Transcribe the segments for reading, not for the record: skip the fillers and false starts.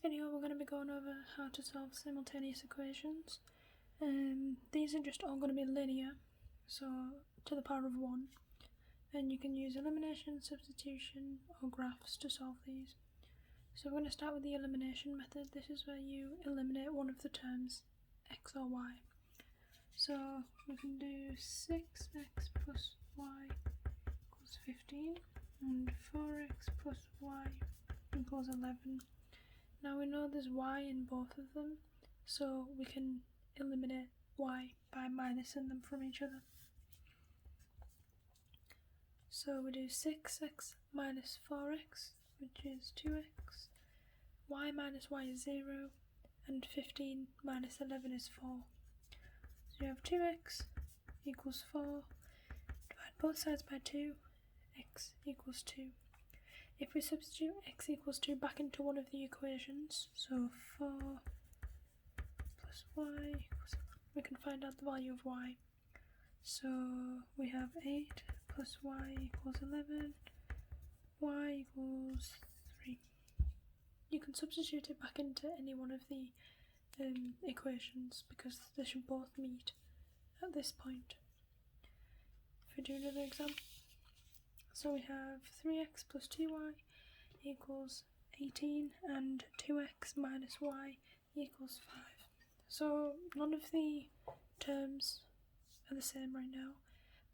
video we're going to be going over how to solve simultaneous equations. These are just all going to be linear, so to the power of 1, and you can use elimination, substitution or graphs to solve these. So we're going to start with the elimination method. This is where you eliminate one of the terms, x or y. So we can do 6x plus y equals 15 and 4x plus y equals 11. Now we know there's y in both of them, so we can eliminate y by minusing them from each other. So we do 6x minus 4x, which is 2x, y minus y is 0, and 15 minus 11 is 4. So you have 2x equals 4, divide both sides by 2, x equals 2. If we substitute x equals 2 back into one of the equations, so 4 plus y equals, we can find out the value of y. So we have 8 plus y equals 11, y equals 3. You can substitute it back into any one of the equations because they should both meet at this point. If we do another example, so we have 3x plus 2y equals 18 and 2x minus y equals 5. So none of the terms are the same right now,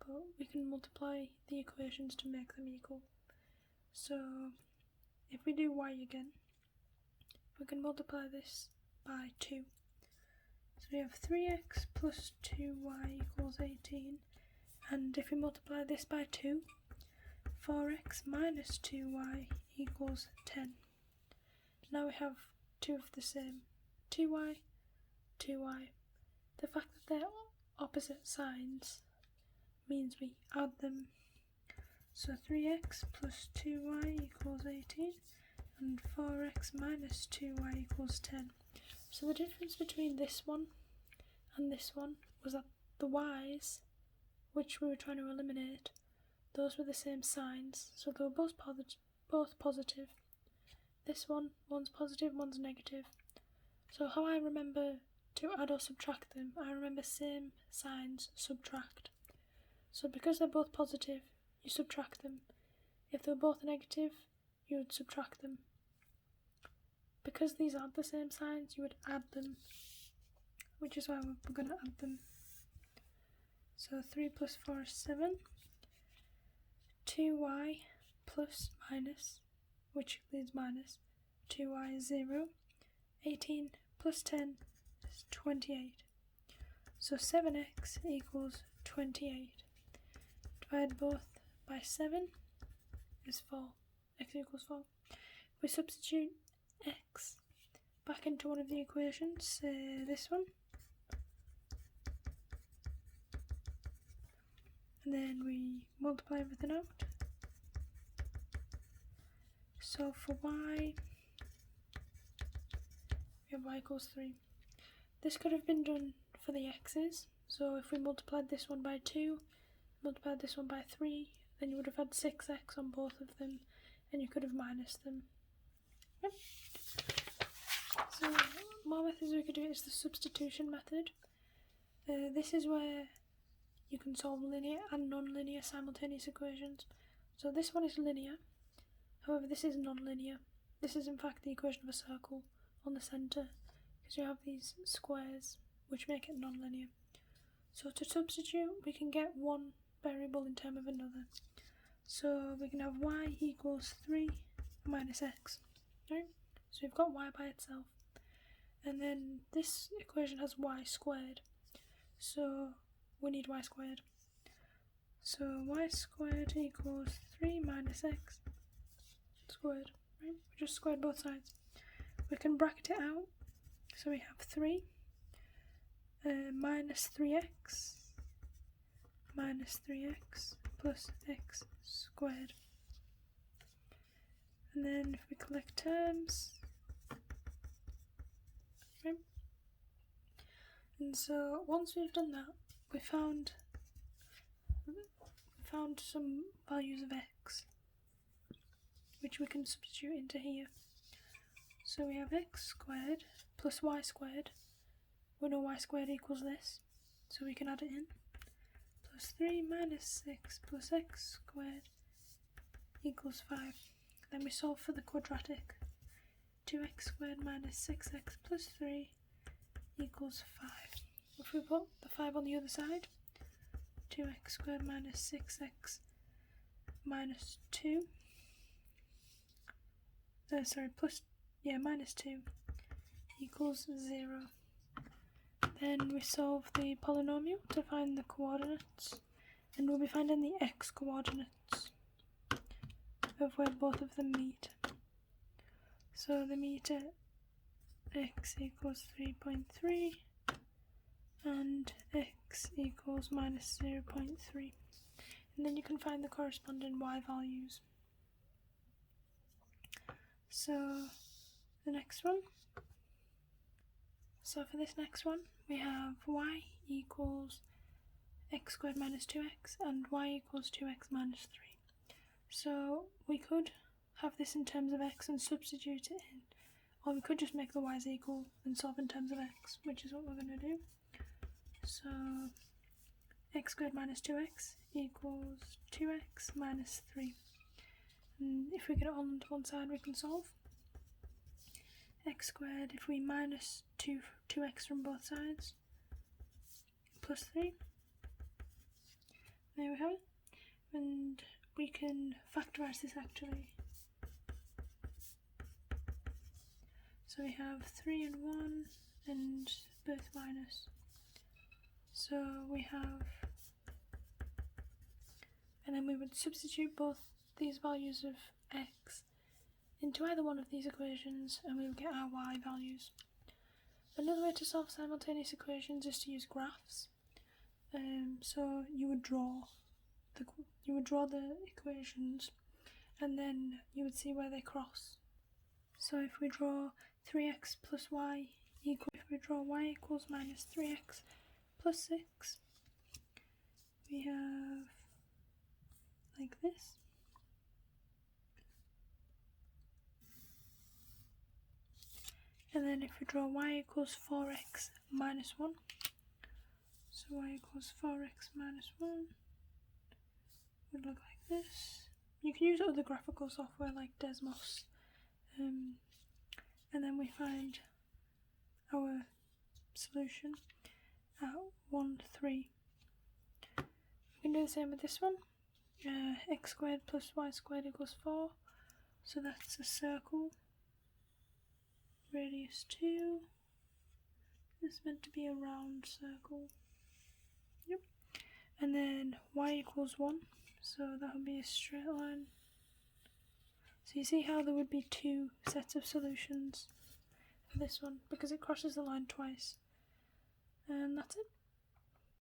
but we can multiply the equations to make them equal. So if we do y again, we can multiply this by 2. So we have 3x plus 2y equals 18, and if we multiply this by 2, 4x minus 2y equals 10. Now we have two of the same, 2y, 2y. The fact that they're opposite signs means we add them. So 3x plus 2y equals 18 and 4x minus 2y equals 10. So the difference between this one and this one was that the y's, which we were trying to eliminate, those were the same signs, so they were both positive. This one, one's positive, one's negative. So how I remember to add or subtract them, I remember same signs, subtract. So because they're both positive, you subtract them. If they're both negative, you would subtract them. Because these aren't the same signs, you would add them, which is why we're going to add them. So 3 plus 4 is 7. 2y plus minus, which leaves minus, 2y is 0. 18 plus 10 is 28. So 7x equals 28. Divide both by 7 is 4. X equals 4. We substitute x back into one of the equations, say this one. And then we multiply everything out. So for y, we have y equals 3. This could have been done for the x's. So if we multiplied this one by 2, multiplied this one by 3, then you would have had 6x on both of them, and you could have minused them. Yep. So more methods we could do is the substitution method. This is where you can solve linear and non-linear simultaneous equations. So this one is linear, however this is non-linear. This is in fact the equation of a circle on the centre, because you have these squares which make it non-linear. So to substitute, we can get one variable in terms of another. So we can have y equals 3 minus x, right? So we've got y by itself. And then this equation has y squared. So we need y squared. So y squared equals 3 minus x squared, right? We just squared both sides. We can bracket it out. So we have 3 minus 3x plus x squared. And then if we collect terms, right? And so once we've done that, we found some values of x, which we can substitute into here. So we have x squared plus y squared. We know y squared equals this, so we can add it in. Plus 3 minus 6 plus x squared equals 5. Then we solve for the quadratic. 2x squared minus 6x plus 3 equals 5. If we put the 5 on the other side, 2x squared minus 6x minus 2, minus 2 equals 0. Then we solve the polynomial to find the coordinates, and we'll be finding the x coordinates of where both of them meet. So they meet at x equals 3.3 and x equals minus 0.3. And then you can find the corresponding y values. So the next one. So for this next one, we have y equals x squared minus 2x and y equals 2x minus 3. So we could have this in terms of x and substitute it in, or we could just make the y's equal and solve in terms of x, which is what we're going to do. So x squared minus 2x equals 2x minus 3. And if we get it all onto one side, we can solve. X squared, if we minus 2x from both sides, plus 3. There we have it. And we can factorise this actually. So we have 3 and 1 and both minus. So we have, and then we would substitute both these values of x into either one of these equations and we would get our y values. Another way to solve simultaneous equations is to use graphs. So you would draw the equations and then you would see where they cross. So if we draw 3x plus y equals minus 3x plus 6, we have like this. And then if we draw y equals 4x minus 1, so y equals 4x minus 1 would look like this. You can use other graphical software like Desmos, and then we find our solution at 1, 3. We can do the same with this one. X squared plus y squared equals 4, so that's a circle. Radius 2. This is meant to be a round circle. Yep. And then y equals 1, so that would be a straight line. So you see how there would be two sets of solutions for this one because it crosses the line twice. And that's it.